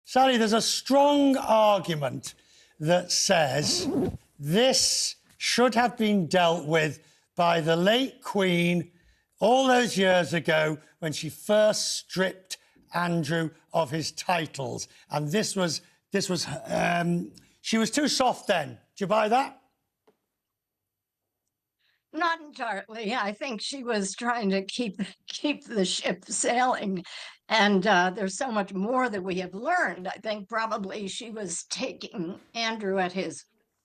Sally, there's a strong argument that says this should have been dealt with by the late Queen all those years ago when she first stripped Andrew of his titles. And she was too soft then. Do you buy that? Not entirely. I think she was trying to keep the ship sailing. And there's so much more that we have learned. I think probably she was taking Andrew at his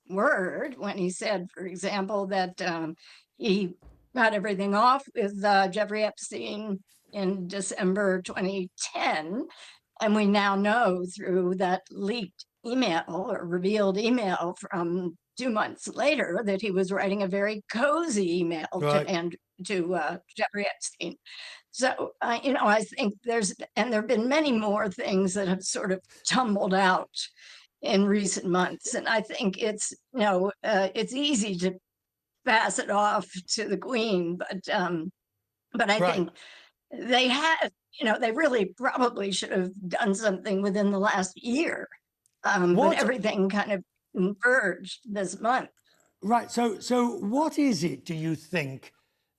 word when he said, for example, that he got everything off with Jeffrey Epstein in December 2010. And we now know through that leaked email or revealed email from 2 months later that he was writing a very cozy email Right. to Jeffrey Epstein. So, I think there have been many more things that have sort of tumbled out in recent months. And I think it's easy to pass it off to the Queen, but I Right. think they have, they really probably should have done something within the last year. But everything kind of converged this month. Right. So what is it, do you think,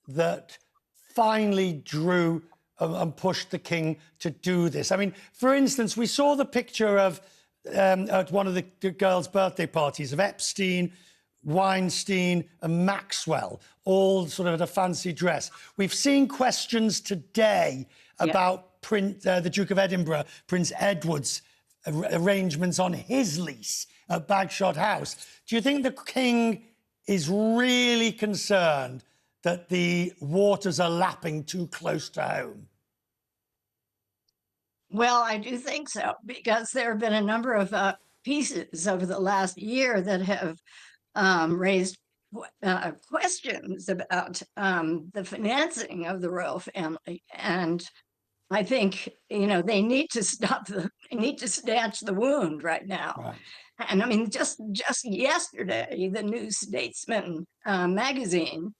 that finally drew and pushed the king to do this? I mean, for instance, we saw the picture of at one of the girls' birthday parties of Epstein, Weinstein and Maxwell, all sort of in a fancy dress. We've seen questions today about the Duke of Edinburgh, Prince Edward's arrangements on his lease at Bagshot House. Do you think the king is really concerned that the waters are lapping too close to home? Well, I do think so, because there have been a number of pieces over the last year that have raised questions about the financing of the royal family. And I think, they need to they need to stanch the wound right now. Right. And I mean, just yesterday, the New Statesman magazine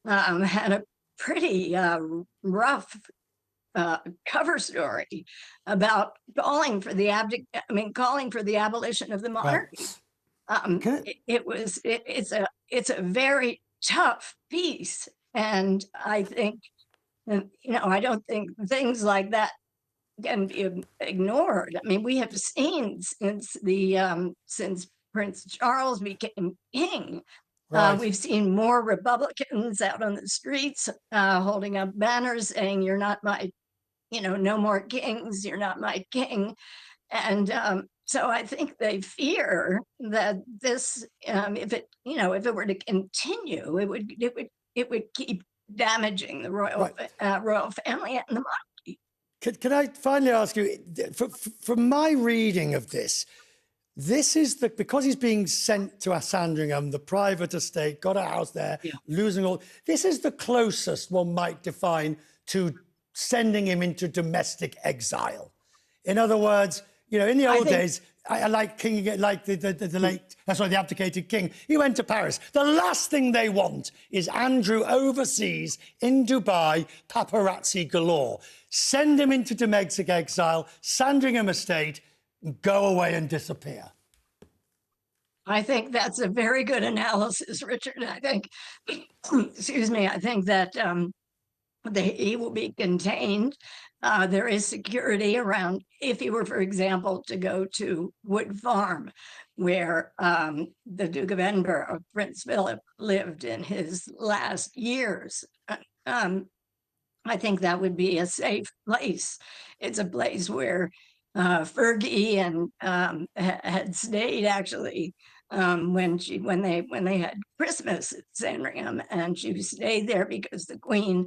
had a pretty rough cover story about calling for the abolition of the monarchy. Right. It's a very tough piece, and I think, I don't think things like that can be ignored. I mean, we have seen since Prince Charles became king, Right. we've seen more Republicans out on the streets holding up banners saying, "You're not my, no more kings, you're not my king." And so I think they fear that this, if it were to continue, it would keep damaging the royal family and the monarchy. Can I finally ask you, from my reading of this, because he's being sent to Sandringham, the private estate, got a house there, losing all. This is the closest one might define to sending him into domestic exile. In other words, in the old days, the abdicated king, he went to Paris. The last thing they want is Andrew overseas in Dubai, paparazzi galore. Send him into domestic exile, Sandringham estate, go away and disappear. I think that's a very good analysis, Richard. I think, excuse me, I think that he will be contained. There is security around, if he were, for example, to go to Wood Farm, where the Duke of Edinburgh, Prince Philip, lived in his last years. I think that would be a safe place. It's a place where Fergie and had stayed, actually, when they had Christmas at Sandringham, and she stayed there because the Queen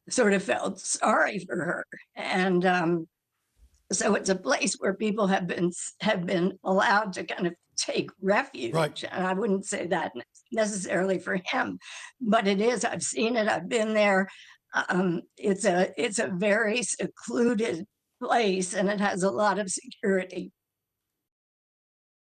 sort of felt sorry for her. And so it's a place where people have been allowed to kind of take refuge. Right. And I wouldn't say that necessarily for him, but it is. I've seen it. I've been there. It's a very secluded place, and it has a lot of security.